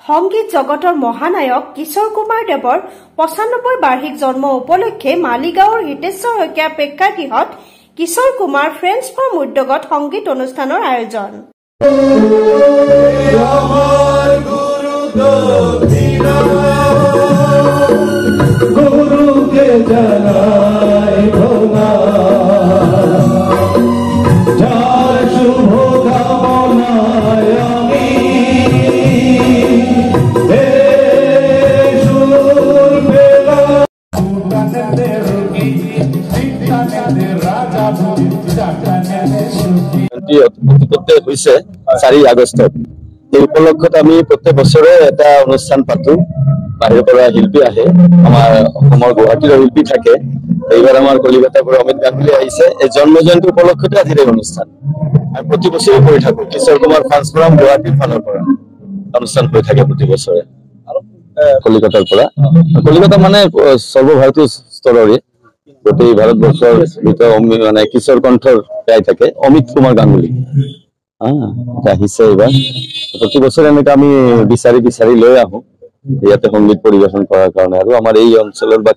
সংগীত জগতৰ মহানায়ক কিশোৰ কুমাৰ দেৱৰ ৯৫ বাৰ্ষিক জন্ম উপলক্ষে মালিগাঁৱৰ হিতেশ্বৰ শইকীয়া প্ৰেক্ষাগৃহত কিশোৰ কুমাৰ ফ্ৰেণ্ডছ ফ্ৰম উদ্যোগত সংগীত অনুষ্ঠানৰ আয়োজন। হৈছে ৪ আগষ্টত। এই উপলক্ষত আমি প্ৰত্যেক বছৰে এটা অনুষ্ঠান পাতো। বাহিৰৰ পৰা শিল্পী আহে, আমাৰ অসমৰ গুৱাহাটীৰ শিল্পী থাকে। এইবাৰ আমাৰ কলিকতাৰ পৰা অমিত গাংগুলী আহিছে। এই জন্ম জয়ন্তী উপলক্ষতে আজিৰ এই অনুষ্ঠান আমি প্ৰতি বছৰে কৰি থাকো। কিশোৰ কুমাৰ ফ্ৰেণ্ডছ ফ্ৰম গুৱাহাটীৰ ফালৰ পৰা অনুষ্ঠান হৈ থাকে প্ৰতি বছৰে। কলিকতাৰ পৰা, কলিকতা মানে সৰ্বভাৰতীয় স্তৰৰে গোটেই ভাৰতবৰ্ষৰ ভিতৰত মানে কিশোৰ কণ্ঠৰ গাই থাকে অমিত কুমাৰ গাংগুলী আহিছে এইবাৰ। প্ৰতি বছৰে এনেকে আমি বিচাৰি লৈ আহো ইয়াতে সংগীত পৰিবেশন কৰাৰ কাৰণে। আৰু আমাৰ এই অঞ্চলৰ বা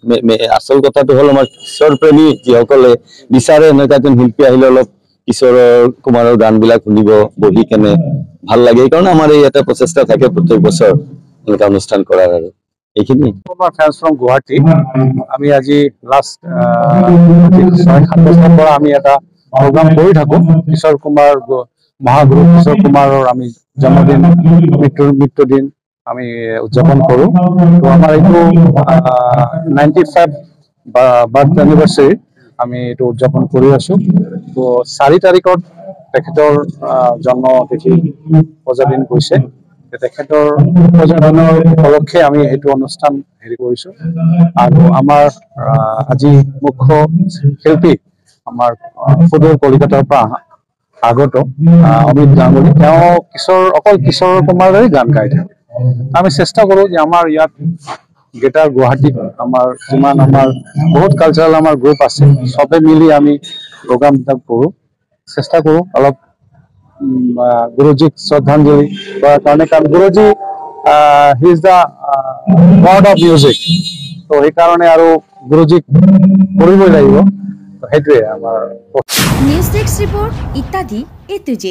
আচল কথাটো হ'ল আমাৰ কিশোৰ প্ৰেমী যিসকলে বিচাৰে এনেকুৱা এজন শিল্পী আহিলে অলপ কিশোৰ কুমাৰৰ গানবিলাক শুনিব, বহি কেনে ভাল লাগে। এইকাৰণে আমাৰ এই এটা প্ৰচেষ্টা থাকে প্ৰত্যেক বছৰ এনেকুৱা অনুষ্ঠান কৰাৰ। আৰু এইখিনি ফ্ৰেণ্ডছ ফ্ৰম গুৱাহাটী আমি আজি লাষ্ট ৬-৭ বছৰৰ পৰা আমি এটা প্ৰগ্ৰাম কৰি থাকো। কিশোৰ কুমাৰ মহাগুৰু কিশোৰ কুমাৰৰ আমি জন্মদিন মৃত্যুদিন আমি উদযাপন কৰো। তো আমাৰ এইটো 95 বাৰ্থ এনিভাৰ্চাৰী আমি এইটো উদযাপন কৰি আছো। তো ৪ তাৰিখত তেখেতৰ জন্মতিথি প্ৰজাদিন গৈছে। তেখেতৰ প্ৰজাদিনৰ উপলক্ষে আমি এইটো অনুষ্ঠান কৰিছো। আৰু আমাৰ আজি মুখ্য শিল্পী আমাৰ সুদূৰ কলিকতাৰ পৰা আগত অমিত গাংগুলী, তেওঁ অকল কিশোৰ কুমাৰেই গান গাই থাকে। আমি চেষ্টা কৰো যে আমাৰ ইয়াত গ্ৰেটাৰ গুৱাহাটীত আমাৰ যিমান আমাৰ বহুত কালচাৰেল আমাৰ গ্ৰুপ আছে, চবে মিলি আমি প্ৰগ্ৰামবিলাক কৰো। চেষ্টা কৰো অলপ গুৰুজীক শ্ৰদ্ধাঞ্জলি কৰাৰ কাৰণে, কাৰণ Guruji he is the god of music. তো সেইকাৰণে আৰু গুৰুজীক কৰিবই লাগিব। সেইটোৱে আমাৰ নিউজ ডেস্ক ৰিপোৰ্ট ইত্যাদি A to Z।